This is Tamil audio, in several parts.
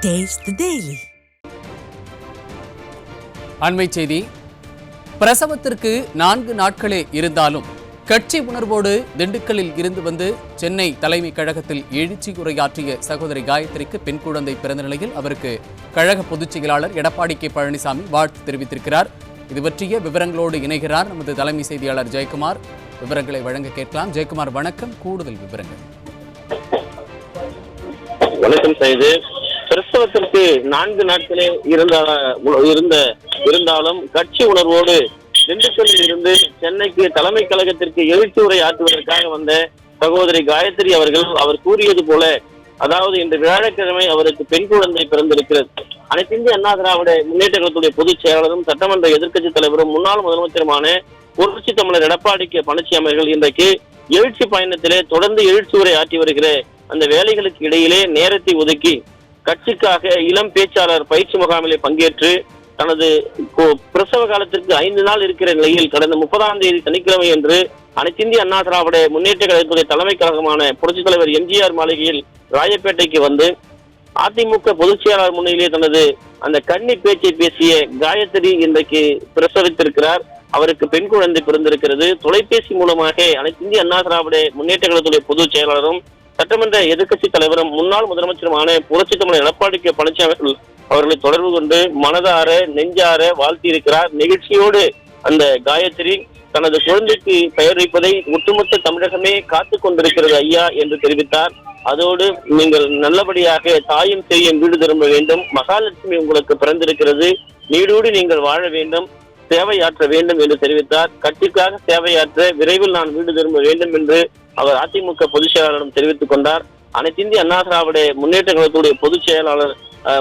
Taste the Daily. அண்மை செய்தி. பிரசவத்திற்கு 4 நாட்களே இருந்தாலும் கட்சி உணர்வோடு திண்டுக்கல்லில் இருந்து வந்து சென்னை தலைமை கழகத்தில் எழுச்சி உரையாற்றிய சகோதரி காயத்ரிக்கு பெண் குழந்தை பிறந்த நிலையில் அவருக்கு கழக பொதுச் செயலாளர் எடப்பாடி கே பழனிசாமி வாழ்த்து தெரிவித்திருக்கிறார். இது பற்றிய விவரங்களோடு இணைகிறார் நமது தலைமை செய்தியாளர் ஜெயக்குமார். விவரங்களை வழங்க கேட்கலாம். ஜெயக்குமார், வணக்கம். கூடுதல் விவரங்கள். வணக்கம் செய்து. பிரசவத்திற்கு 4 நாட்களே இருந்தாலும் கட்சி உணர்வோடு திண்டுக்கல்லில் இருந்து சென்னைக்கு தலைமை கழகத்திற்கு எழுச்சி உரை ஆற்றுவதற்காக வந்த சகோதரி காயத்ரி அவர்கள் அவர் கூறியது போல, அதாவது இன்று வியாழக்கிழமை அவருக்கு பெண் குழந்தை பிறந்திருக்கிறது. அனைத்து இந்திய அண்ணா திராவிட முன்னேற்ற கழகத்துடைய பொதுச் செயலாளரும் சட்டமன்ற எதிர்க்கட்சி தலைவரும் முன்னாள் முதலமைச்சருமான புரட்சி தமிழர் எடப்பாடி கே பழனிசாமி அவர்கள் இன்றைக்கு எழுச்சி பயணத்திலே தொடர்ந்து எழுச்சி உரை ஆற்றி வருகிற அந்த வேலைகளுக்கு இடையிலே நேரத்தை ஒதுக்கி கட்சிக்காக இளம் பேச்சாளர் பயிற்சி முகாமிலே பங்கேற்று தனது பிரசவ காலத்திற்கு 5 நாள் இருக்கிற நிலையில் கடந்த 30ஆம் தேதி சனிக்கிழமை என்று அனைத்து இந்திய அண்ணா திராவிட முன்னேற்ற கழகத்துடைய தலைமை கழகமான புரட்சித் தலைவர் எம்ஜிஆர் மாளிகையில் ராயப்பேட்டைக்கு வந்து அதிமுக பொதுச் செயலாளர் முன்னிலையே தனது அந்த கன்னி பேச்சை பேசிய காயத்ரி இன்றைக்கு பிரசவித்திருக்கிறார். அவருக்கு பெண் குழந்தை பிறந்திருக்கிறது. தொலைபேசி மூலமாக அனைத்து இந்திய அண்ணா திராவிட முன்னேற்ற கழகத்துடைய பொதுச் செயலாளரும் சட்டமன்ற எதிர்க்கட்சி தலைவரும் முன்னாள் முதலமைச்சருமான புரட்சி தமிழர் எடப்பாடி கே பழனிசாமி அவர்களை தொடர்பு கொண்டு மனதார நெஞ்சார வாழ்த்தி இருக்கிறார். நிகழ்ச்சியோடு அந்த காயத்ரி தனது குழந்தைக்கு பெயர் வைப்பதை ஒட்டுமொத்த தமிழகமே காத்து கொண்டிருக்கிறது ஐயா என்று தெரிவித்தார். அதோடு நீங்கள் நல்லபடியாக தாயும் செய்யும் வீடு திரும்ப வேண்டும், மகாலட்சுமி உங்களுக்கு பிறந்திருக்கிறது, நீடூடி நீங்கள் வாழ வேண்டும், சேவையாற்ற வேண்டும் என்று தெரிவித்தார். கட்சிக்காக சேவையாற்ற விரைவில் நான் வீடு திரும்ப வேண்டும் என்று அவர் அதிமுக பொதுச் செயலாளரிடம் தெரிவித்துக் கொண்டார். அனைத்து இந்திய அண்ணா திராவிட முன்னேற்ற கழகத்துடைய பொதுச் செயலாளர்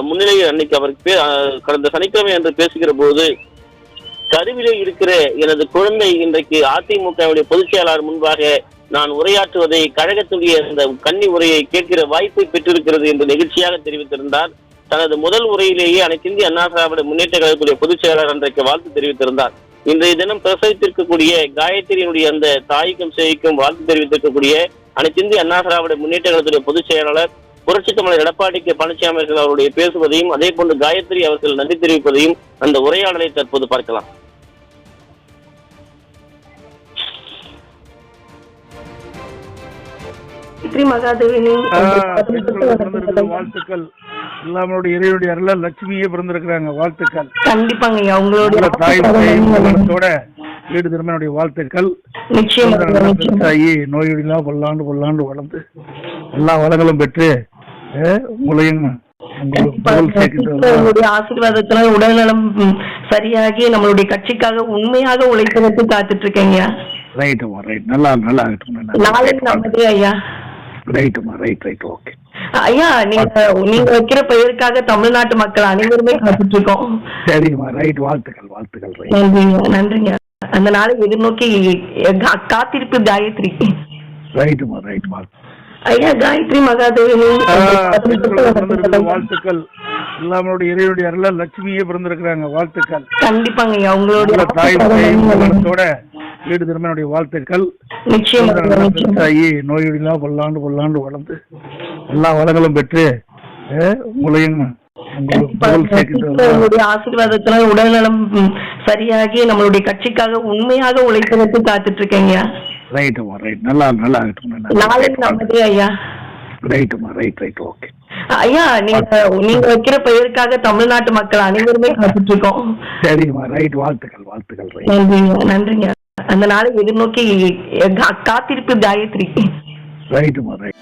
முன்னிலையில் அன்னைக்கு அவருக்கு கடந்த சனிக்கிழமை என்று பேசுகிற போது, கருவிலே இருக்கிற எனது குழந்தை இன்றைக்கு அதிமுகவுடைய பொதுச் செயலாளர் முன்பாக நான் உரையாற்றுவதை கழகத்துடைய இந்த கன்னி உரையை கேட்கிற வாய்ப்பை பெற்றிருக்கிறது என்று நெகிழ்ச்சியாக தெரிவித்திருந்தார். தனது முதல் உரையிலேயே அனைத்து இந்திய அண்ணா திராவிட முன்னேற்ற கழகத்துடைய பொதுச் செயலாளர் அன்றைக்கு வாழ்த்து தெரிவித்திருந்தார். இன்றைய தினம் பிரசவித்திருக்கக்கூடிய காயத்ரியினுடைய அந்த தாய்க்கும் சேய்க்கும் வாழ்த்து தெரிவித்திருக்கக்கூடிய அனைத்து இந்திய அண்ணா திராவிட முன்னேற்ற கழகத்துடைய பொதுச் செயலாளர் புரட்சி தமிழர் எடப்பாடி கே பழனிசாமி அவர்கள் அவருடைய பேசுவதையும் அதே போன்று காயத்ரி அவர்கள் நன்றி தெரிவிப்பதையும் அந்த உரையாடலை தற்போது பார்க்கலாம். வாழ்த்துக்கள். எல்லாருடைய இறைவனுடைய அருள லட்சுமியே பிறந்திருக்கிறாங்க. வாழ்த்துக்கள். கண்டிப்பாங்க. அவங்களுடைய தாயோட வீடு திருமணனுடைய வாழ்த்துக்கள். நோயெல்லாம் பல்லாண்டு வளர்ந்து எல்லா வளங்களும் பெற்று உங்களையும் ஆசீர்வாதத்தினால உடல்நலம் சரியாகி நம்மளுடைய கட்சிக்காக உண்மையாக உழைப்பதற்கு காத்துட்டு இருக்கேங்க. ரைட்டுமா, ரைட். நல்லா நாளைக்கு நமதே ஐயா. ரைட்டுமா, ரைட். ஓகே ஐயா, நீங்க வைக்கிற பெயருக்காக தமிழ்நாட்டு மக்கள் அனைவருமே காத்துட்டு இருக்கோம். சரிம்மா, ரைட். வாழ்த்துக்கள். நன்றிங்க. அந்த நாளை எதிர்நோக்கி காத்திருப்பு காயத்ரி. ரைட்டுமா, ரைட். ஐயா, காயத்ரி மகாதேவி வாழ்த்துக்கள். எல்லாருடைய இறைவனுடைய அருள லட்சுமியே பிறந்திருக்கிறாங்க. வாழ்த்துக்கள். கண்டிப்பாங்க. அவங்களுடைய தாயோட வீடு திருமணனுடைய வாழ்த்துக்கள். நோயெல்லாம் பல்லாண்டு வளர்ந்து எல்லா வளங்களும் பெற்று உங்களையும் ஆசீர்வாதத்தினால உடல்நலம் சரியாகி நம்மளுடைய கட்சிக்காக உண்மையாக உழைப்பதற்கு காத்துட்டு இருக்கேங்க. ரைட்டுமா, ரைட். நல்லா நாளைக்கு நமதே ஐயா. ரைட்டுமா, ரைட். ஓகே ஐயா, நீங்க வைக்கிற பெயருக்காக தமிழ்நாட்டு மக்கள் அனைவருமே காத்துட்டு இருக்கோம். சரிம்மா, ரைட். வாழ்த்துக்கள். நன்றிங்க. அந்த நாளை எதிர்நோக்கி காத்திருப்பு காயத்ரி. ரைட்டுமா, ரைட்.